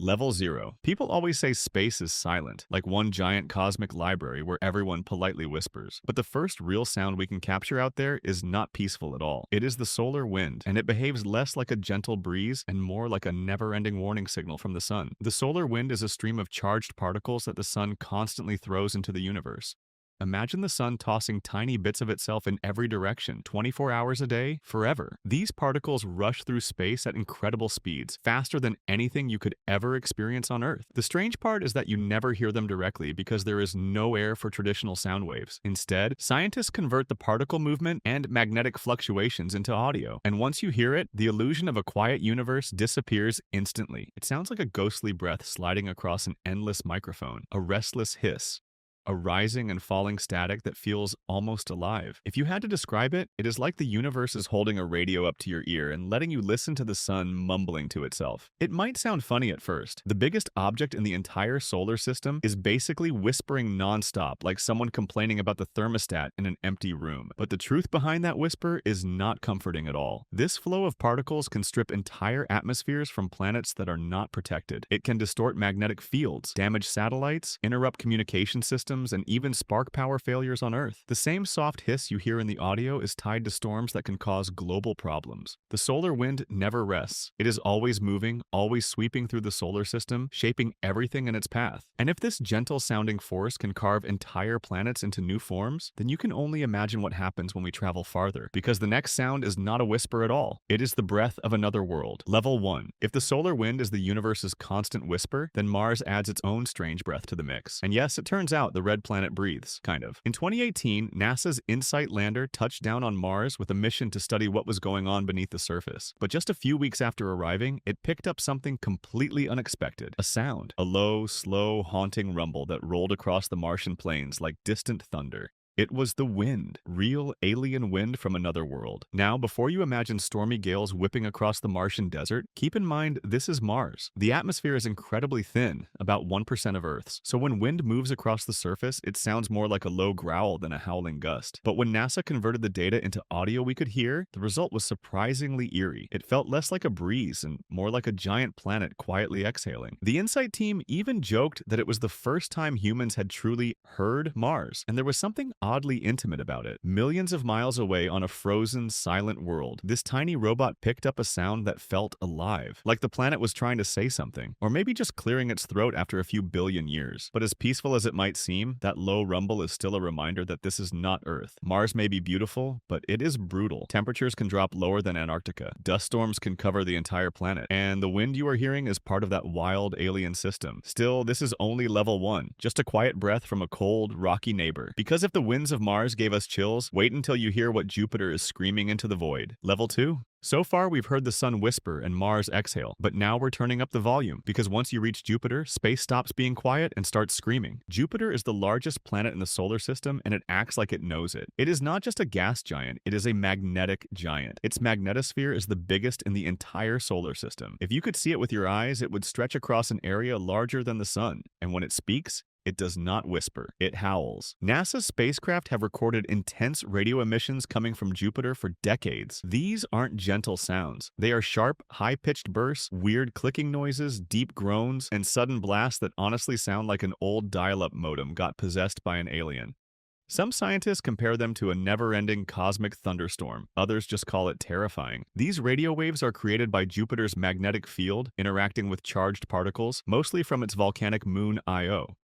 Level 0. People always say space is silent, like one giant cosmic library where everyone politely whispers. But the first real sound we can capture out there is not peaceful at all. It is the solar wind, and it behaves less like a gentle breeze and more like a never-ending warning signal from the sun. The solar wind is a stream of charged particles that the sun constantly throws into the universe. Imagine the sun tossing tiny bits of itself in every direction, 24 hours a day, forever. These particles rush through space at incredible speeds, faster than anything you could ever experience on Earth. The strange part is that you never hear them directly because there is no air for traditional sound waves. Instead, scientists convert the particle movement and magnetic fluctuations into audio. And once you hear it, the illusion of a quiet universe disappears instantly. It sounds like a ghostly breath sliding across an endless microphone, a restless hiss, a rising and falling static that feels almost alive. If you had to describe it, it is like the universe is holding a radio up to your ear and letting you listen to the sun mumbling to itself. It might sound funny at first. The biggest object in the entire solar system is basically whispering nonstop, like someone complaining about the thermostat in an empty room. But the truth behind that whisper is not comforting at all. This flow of particles can strip entire atmospheres from planets that are not protected. It can distort magnetic fields, damage satellites, interrupt communication systems, and even spark power failures on Earth. The same soft hiss you hear in the audio is tied to storms that can cause global problems. The solar wind never rests. It is always moving, always sweeping through the solar system, shaping everything in its path. And if this gentle-sounding force can carve entire planets into new forms, then you can only imagine what happens when we travel farther, because the next sound is not a whisper at all. It is the breath of another world. Level 1. If the solar wind is the universe's constant whisper, then Mars adds its own strange breath to the mix. And yes, it turns out the red planet breathes, kind of. In 2018, NASA's InSight lander touched down on Mars with a mission to study what was going on beneath the surface. But just a few weeks after arriving, it picked up something completely unexpected. A sound. A low, slow, haunting rumble that rolled across the Martian plains like distant thunder. It was the wind, real alien wind from another world. Now, before you imagine stormy gales whipping across the Martian desert, keep in mind this is Mars. The atmosphere is incredibly thin, about 1% of Earth's, so when wind moves across the surface, it sounds more like a low growl than a howling gust. But when NASA converted the data into audio we could hear, the result was surprisingly eerie. It felt less like a breeze and more like a giant planet quietly exhaling. The InSight team even joked that it was the first time humans had truly heard Mars, and there was something oddly intimate about it. Millions of miles away on a frozen, silent world, this tiny robot picked up a sound that felt alive, like the planet was trying to say something, or maybe just clearing its throat after a few billion years. But as peaceful as it might seem, that low rumble is still a reminder that this is not Earth. Mars may be beautiful, but it is brutal. Temperatures can drop lower than Antarctica. Dust storms can cover the entire planet, and the wind you are hearing is part of that wild alien system. Still, this is only level 1, just a quiet breath from a cold, rocky neighbor. Because if the winds of Mars gave us chills, wait until you hear what Jupiter is screaming into the void. Level 2? So far, we've heard the sun whisper and Mars exhale, but now we're turning up the volume, because once you reach Jupiter, space stops being quiet and starts screaming. Jupiter is the largest planet in the solar system, and it acts like it knows it. It is not just a gas giant, it is a magnetic giant. Its magnetosphere is the biggest in the entire solar system. If you could see it with your eyes, it would stretch across an area larger than the sun, and when it speaks, it does not whisper, it howls. NASA's spacecraft have recorded intense radio emissions coming from Jupiter for decades. These aren't gentle sounds. They are sharp, high-pitched bursts, weird clicking noises, deep groans, and sudden blasts that honestly sound like an old dial-up modem got possessed by an alien. Some scientists compare them to a never-ending cosmic thunderstorm. Others just call it terrifying. These radio waves are created by Jupiter's magnetic field interacting with charged particles, mostly from its volcanic moon Io.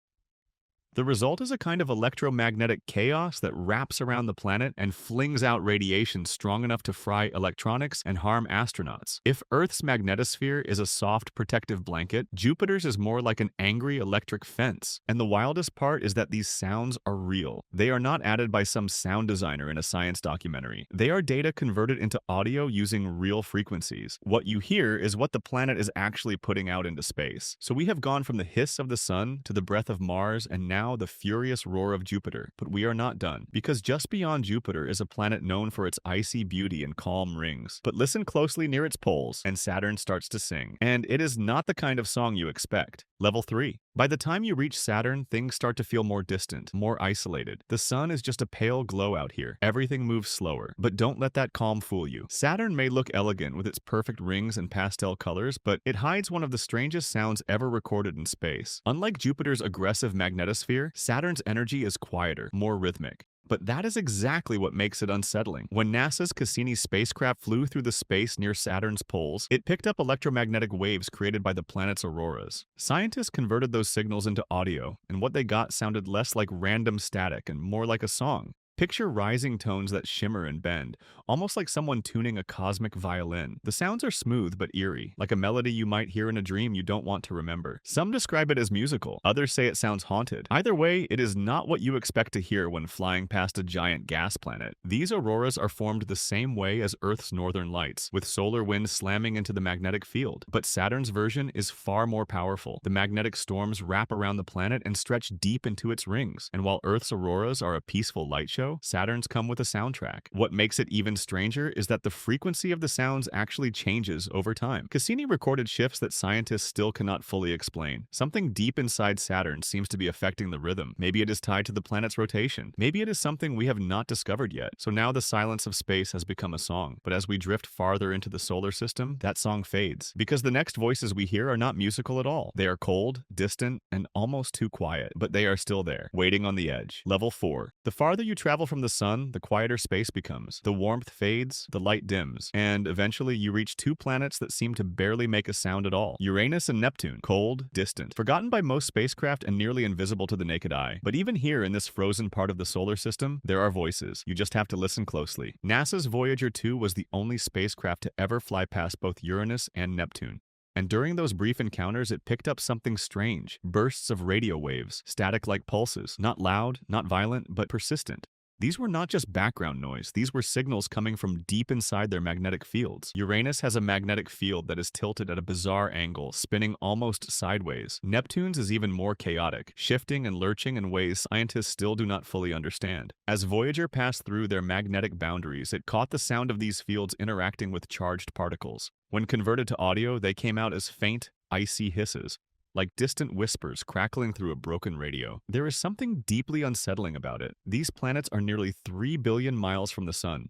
The result is a kind of electromagnetic chaos that wraps around the planet and flings out radiation strong enough to fry electronics and harm astronauts. If Earth's magnetosphere is a soft protective blanket, Jupiter's is more like an angry electric fence. And the wildest part is that these sounds are real. They are not added by some sound designer in a science documentary. They are data converted into audio using real frequencies. What you hear is what the planet is actually putting out into space. So we have gone from the hiss of the sun to the breath of Mars and now the furious roar of Jupiter. But we are not done, because just beyond Jupiter is a planet known for its icy beauty and calm rings. But listen closely near its poles, and Saturn starts to sing. And it is not the kind of song you expect. Level 3. By the time you reach Saturn, things start to feel more distant, more isolated. The sun is just a pale glow out here. Everything moves slower. But don't let that calm fool you. Saturn may look elegant with its perfect rings and pastel colors, but it hides one of the strangest sounds ever recorded in space. Unlike Jupiter's aggressive magnetosphere, Saturn's energy is quieter, more rhythmic. But that is exactly what makes it unsettling. When NASA's Cassini spacecraft flew through the space near Saturn's poles, it picked up electromagnetic waves created by the planet's auroras. Scientists converted those signals into audio, and what they got sounded less like random static and more like a song. Picture rising tones that shimmer and bend, almost like someone tuning a cosmic violin. The sounds are smooth but eerie, like a melody you might hear in a dream you don't want to remember. Some describe it as musical, others say it sounds haunted. Either way, it is not what you expect to hear when flying past a giant gas planet. These auroras are formed the same way as Earth's northern lights, with solar wind slamming into the magnetic field. But Saturn's version is far more powerful. The magnetic storms wrap around the planet and stretch deep into its rings. And while Earth's auroras are a peaceful light show, Saturn's come with a soundtrack. What makes it even stranger is that the frequency of the sounds actually changes over time. Cassini recorded shifts that scientists still cannot fully explain. Something deep inside Saturn seems to be affecting the rhythm. Maybe it is tied to the planet's rotation. Maybe it is something we have not discovered yet. So now the silence of space has become a song. But as we drift farther into the solar system, that song fades. Because the next voices we hear are not musical at all. They are cold, distant, and almost too quiet. But they are still there, waiting on the edge. Level 4. The farther you travel from the sun, the quieter space becomes. The warmth fades, the light dims, and eventually you reach two planets that seem to barely make a sound at all. Uranus and Neptune. Cold, distant, forgotten by most spacecraft and nearly invisible to the naked eye. But even here in this frozen part of the solar system, there are voices. You just have to listen closely. NASA's Voyager 2 was the only spacecraft to ever fly past both Uranus and Neptune. And during those brief encounters, it picked up something strange. Bursts of radio waves, static-like pulses, not loud, not violent, but persistent. These were not just background noise, these were signals coming from deep inside their magnetic fields. Uranus has a magnetic field that is tilted at a bizarre angle, spinning almost sideways. Neptune's is even more chaotic, shifting and lurching in ways scientists still do not fully understand. As Voyager passed through their magnetic boundaries, it caught the sound of these fields interacting with charged particles. When converted to audio, they came out as faint, icy hisses, like distant whispers crackling through a broken radio. There is something deeply unsettling about it. These planets are nearly 3 billion miles from the sun.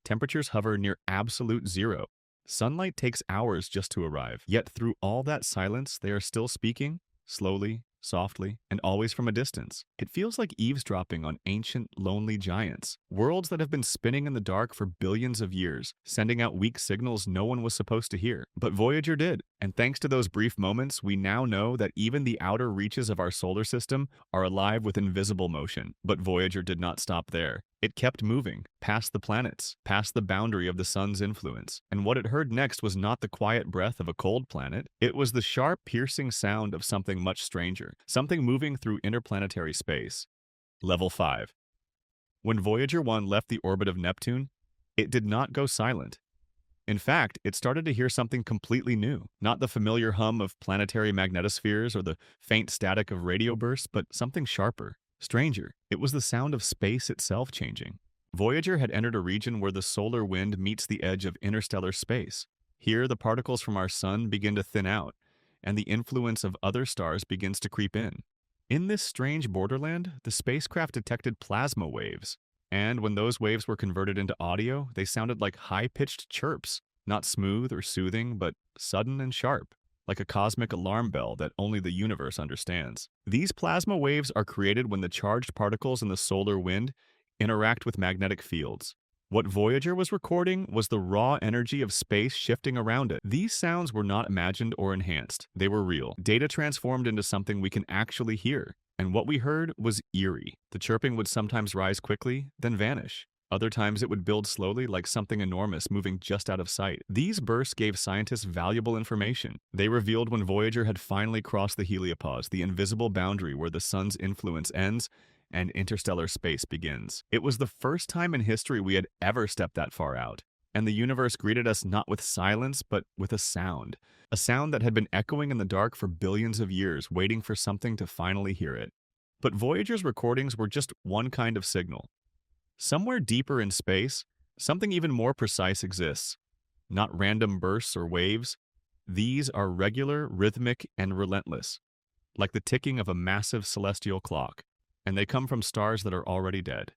Temperatures hover near absolute zero. Sunlight takes hours just to arrive. Yet through all that silence, they are still speaking, slowly, softly, and always from a distance. It feels like eavesdropping on ancient, lonely giants. Worlds that have been spinning in the dark for billions of years, sending out weak signals no one was supposed to hear. But Voyager did. And thanks to those brief moments, we now know that even the outer reaches of our solar system are alive with invisible motion. But Voyager did not stop there. It kept moving, past the planets, past the boundary of the sun's influence. And what it heard next was not the quiet breath of a cold planet. It was the sharp, piercing sound of something much stranger, something moving through interplanetary space. Level 5. When Voyager 1 left the orbit of Neptune, it did not go silent. In fact, it started to hear something completely new. Not the familiar hum of planetary magnetospheres or the faint static of radio bursts, but something sharper, stranger. It was the sound of space itself changing. Voyager had entered a region where the solar wind meets the edge of interstellar space. Here, the particles from our sun begin to thin out, and the influence of other stars begins to creep in. In this strange borderland, the spacecraft detected plasma waves. And when those waves were converted into audio, they sounded like high-pitched chirps, not smooth or soothing, but sudden and sharp, like a cosmic alarm bell that only the universe understands. These plasma waves are created when the charged particles in the solar wind interact with magnetic fields. What Voyager was recording was the raw energy of space shifting around it. These sounds were not imagined or enhanced. They were real. Data transformed into something we can actually hear. And what we heard was eerie. The chirping would sometimes rise quickly, then vanish. Other times it would build slowly like something enormous moving just out of sight. These bursts gave scientists valuable information. They revealed when Voyager had finally crossed the heliopause, the invisible boundary where the sun's influence ends and interstellar space begins. It was the first time in history we had ever stepped that far out. And the universe greeted us not with silence, but with a sound that had been echoing in the dark for billions of years, waiting for something to finally hear it. But Voyager's recordings were just one kind of signal. Somewhere deeper in space, something even more precise exists. Not random bursts or waves. These are regular, rhythmic, and relentless. like the ticking of a massive celestial clock, and they come from stars that are already dead.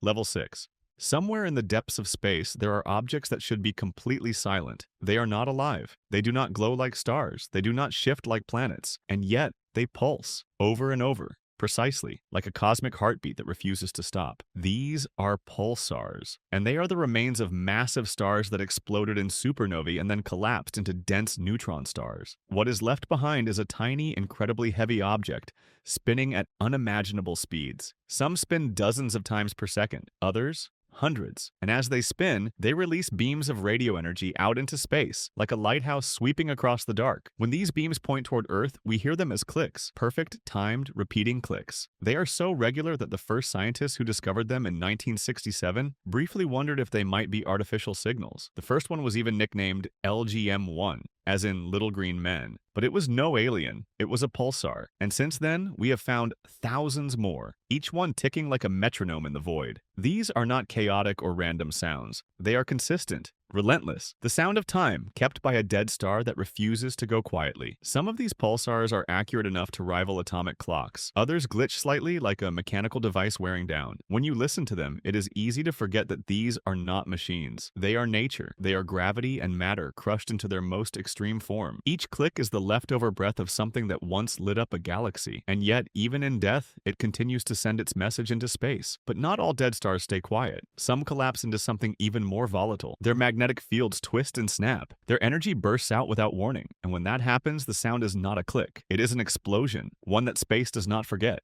Level 6. Somewhere in the depths of space, there are objects that should be completely silent. They are not alive. They do not glow like stars. They do not shift like planets. And yet, they pulse over and over, precisely, like a cosmic heartbeat that refuses to stop. These are pulsars, and they are the remains of massive stars that exploded in supernovae and then collapsed into dense neutron stars. What is left behind is a tiny, incredibly heavy object, spinning at unimaginable speeds. Some spin dozens of times per second, others hundreds. And as they spin, they release beams of radio energy out into space, like a lighthouse sweeping across the dark. When these beams point toward Earth, we hear them as clicks, perfect, timed, repeating clicks. They are so regular that the first scientists who discovered them in 1967 briefly wondered if they might be artificial signals. The first one was even nicknamed LGM-1, as in Little Green Men. But it was no alien, it was a pulsar. And since then, we have found thousands more, each one ticking like a metronome in the void. These are not chaotic or random sounds. They are consistent, relentless, the sound of time kept by a dead star that refuses to go quietly. Some of these pulsars are accurate enough to rival atomic clocks. Others glitch slightly like a mechanical device wearing down. When you listen to them, it is easy to forget that these are not machines. They are nature. They are gravity and matter crushed into their most extreme form. Each click is the leftover breath of something that once lit up a galaxy. And yet, even in death, it continues to send its message into space. But not all dead stars stay quiet. Some collapse into something even more volatile. Their magnetic fields twist and snap. Their energy bursts out without warning. And when that happens, the sound is not a click. It is an explosion, one that space does not forget.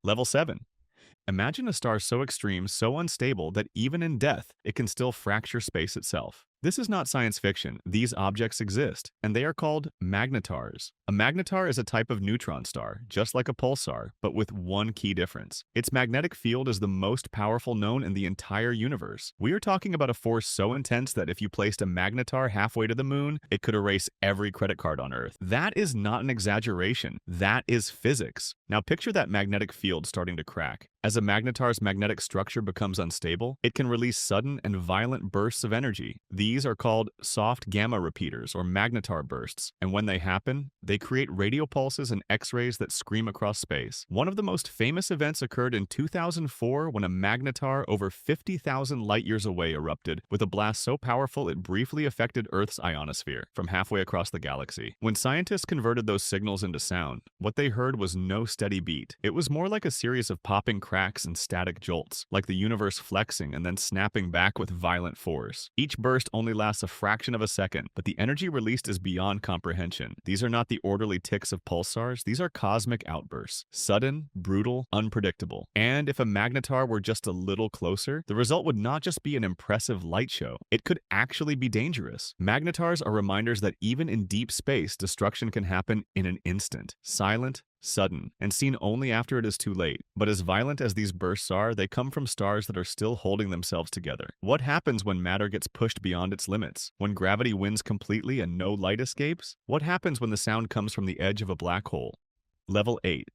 Level 7. Imagine a star so extreme, so unstable, that even in death, it can still fracture space itself. This is not science fiction. These objects exist, and they are called magnetars. A magnetar is a type of neutron star, just like a pulsar, but with one key difference. Its magnetic field is the most powerful known in the entire universe. We are talking about a force so intense that if you placed a magnetar halfway to the moon, it could erase every credit card on Earth. That is not an exaggeration. That is physics. Now picture that magnetic field starting to crack. As a magnetar's magnetic structure becomes unstable, it can release sudden and violent bursts of energy. These are called soft gamma repeaters or magnetar bursts, and when they happen, they create radio pulses and X-rays that scream across space. One of the most famous events occurred in 2004 when a magnetar over 50,000 light-years away erupted with a blast so powerful it briefly affected Earth's ionosphere from halfway across the galaxy. When scientists converted those signals into sound, what they heard was no steady beat. It was more like a series of popping cracks and static jolts, like the universe flexing and then snapping back with violent force. Each burst only lasts a fraction of a second, but the energy released is beyond comprehension. These are not the orderly ticks of pulsars, these are cosmic outbursts. Sudden, brutal, unpredictable. And if a magnetar were just a little closer, the result would not just be an impressive light show. It could actually be dangerous. Magnetars are reminders that even in deep space, destruction can happen in an instant. Silent, sudden, and seen only after it is too late. But as violent as these bursts are, they come from stars that are still holding themselves together. What happens when matter gets pushed beyond its limits? When gravity wins completely and no light escapes? What happens when the sound comes from the edge of a black hole? Level 8.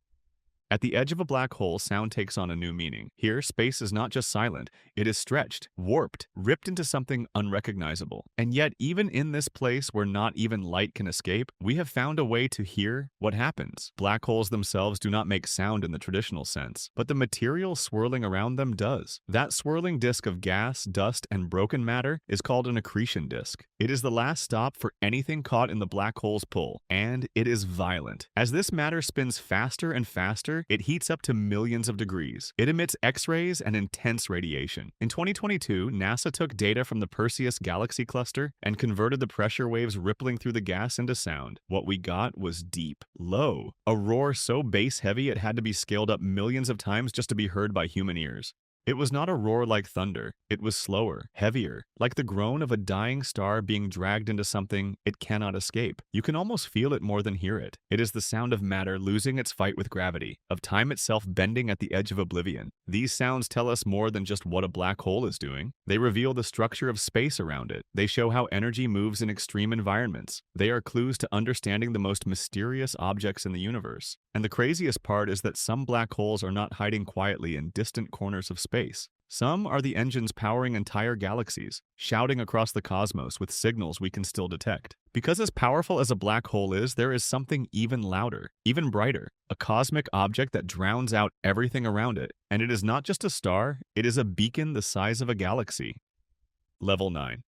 At the edge of a black hole, sound takes on a new meaning. Here, space is not just silent, it is stretched, warped, ripped into something unrecognizable. And yet, even in this place where not even light can escape, we have found a way to hear what happens. Black holes themselves do not make sound in the traditional sense, but the material swirling around them does. That swirling disk of gas, dust, and broken matter is called an accretion disk. It is the last stop for anything caught in the black hole's pull, and it is violent. As this matter spins faster and faster, it heats up to millions of degrees. It emits X-rays and intense radiation. In 2022, NASA took data from the Perseus galaxy cluster and converted the pressure waves rippling through the gas into sound. What we got was deep, low, a roar so bass-heavy it had to be scaled up millions of times just to be heard by human ears. It was not a roar like thunder. It was slower, heavier, like the groan of a dying star being dragged into something it cannot escape. You can almost feel it more than hear it. It is the sound of matter losing its fight with gravity, of time itself bending at the edge of oblivion. These sounds tell us more than just what a black hole is doing. They reveal the structure of space around it. They show how energy moves in extreme environments. They are clues to understanding the most mysterious objects in the universe. And the craziest part is that some black holes are not hiding quietly in distant corners of space. Some are the engines powering entire galaxies, shouting across the cosmos with signals we can still detect. Because as powerful as a black hole is, there is something even louder, even brighter, a cosmic object that drowns out everything around it. And it is not just a star, it is a beacon the size of a galaxy. Level 9.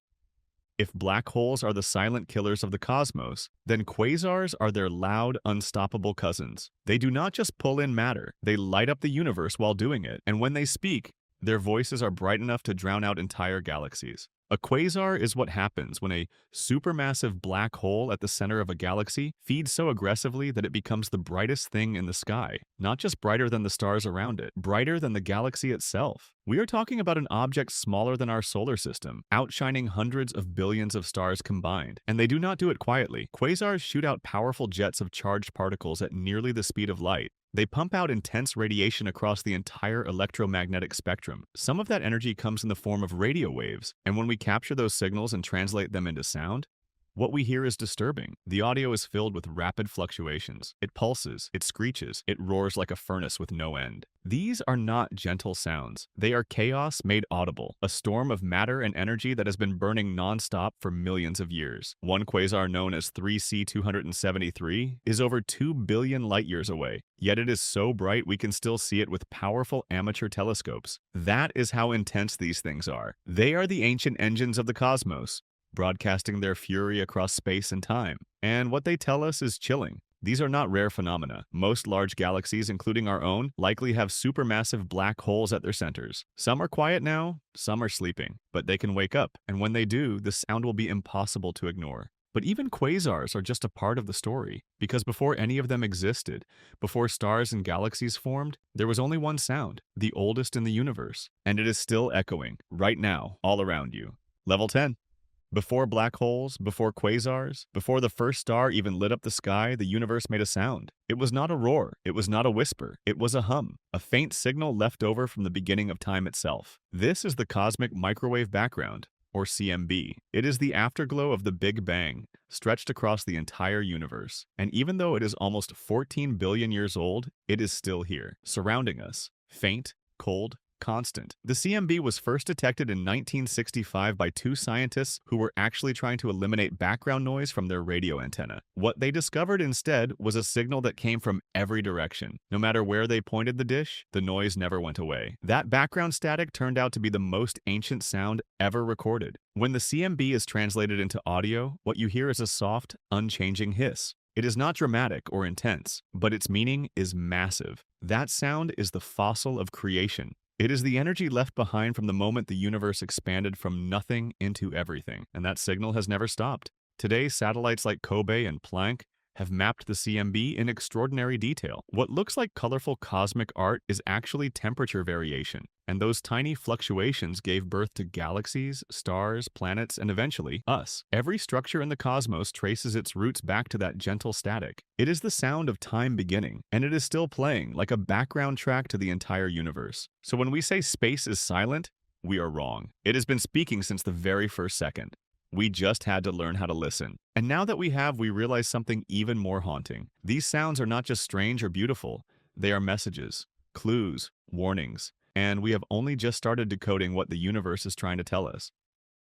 If black holes are the silent killers of the cosmos, then quasars are their loud, unstoppable cousins. They do not just pull in matter, they light up the universe while doing it, and when they speak, their voices are bright enough to drown out entire galaxies. A quasar is what happens when a supermassive black hole at the center of a galaxy feeds so aggressively that it becomes the brightest thing in the sky. Not just brighter than the stars around it, brighter than the galaxy itself. We are talking about an object smaller than our solar system, outshining hundreds of billions of stars combined. And they do not do it quietly. Quasars shoot out powerful jets of charged particles at nearly the speed of light. They pump out intense radiation across the entire electromagnetic spectrum. Some of that energy comes in the form of radio waves, and when we capture those signals and translate them into sound, what we hear is disturbing. The audio is filled with rapid fluctuations. It pulses, it screeches, it roars like a furnace with no end. These are not gentle sounds. They are chaos made audible, a storm of matter and energy that has been burning non-stop for millions of years. One quasar known as 3C273 is over 2 billion light-years away, yet it is so bright we can still see it with powerful amateur telescopes. That is how intense these things are. They are the ancient engines of the cosmos, broadcasting their fury across space and time. And what they tell us is chilling. These are not rare phenomena. Most large galaxies, including our own, likely have supermassive black holes at their centers. Some are quiet now, some are sleeping, but they can wake up, and when they do, the sound will be impossible to ignore. But even quasars are just a part of the story, because before any of them existed, before stars and galaxies formed, there was only one sound, the oldest in the universe, and it is still echoing, right now, all around you. Level 10. Before black holes, before quasars, before the first star even lit up the sky, the universe made a sound. It was not a roar, it was not a whisper, it was a hum, a faint signal left over from the beginning of time itself. This is the cosmic microwave background, or CMB. It is the afterglow of the Big Bang, stretched across the entire universe. And even though it is almost 14 billion years old, it is still here, surrounding us, faint, cold, constant. The CMB was first detected in 1965 by two scientists who were actually trying to eliminate background noise from their radio antenna. What they discovered instead was a signal that came from every direction. No matter where they pointed the dish, the noise never went away. That background static turned out to be the most ancient sound ever recorded. When the CMB is translated into audio, what you hear is a soft, unchanging hiss. It is not dramatic or intense, but its meaning is massive. That sound is the fossil of creation. It is the energy left behind from the moment the universe expanded from nothing into everything, and that signal has never stopped. Today, satellites like Kobe and Planck have mapped the CMB in extraordinary detail. What looks like colorful cosmic art is actually temperature variation, and those tiny fluctuations gave birth to galaxies, stars, planets, and eventually, us. Every structure in the cosmos traces its roots back to that gentle static. It is the sound of time beginning, and it is still playing like a background track to the entire universe. So when we say space is silent, we are wrong. It has been speaking since the very first second. We just had to learn how to listen. And now that we have, we realize something even more haunting. These sounds are not just strange or beautiful. They are messages, clues, warnings, and we have only just started decoding what the universe is trying to tell us.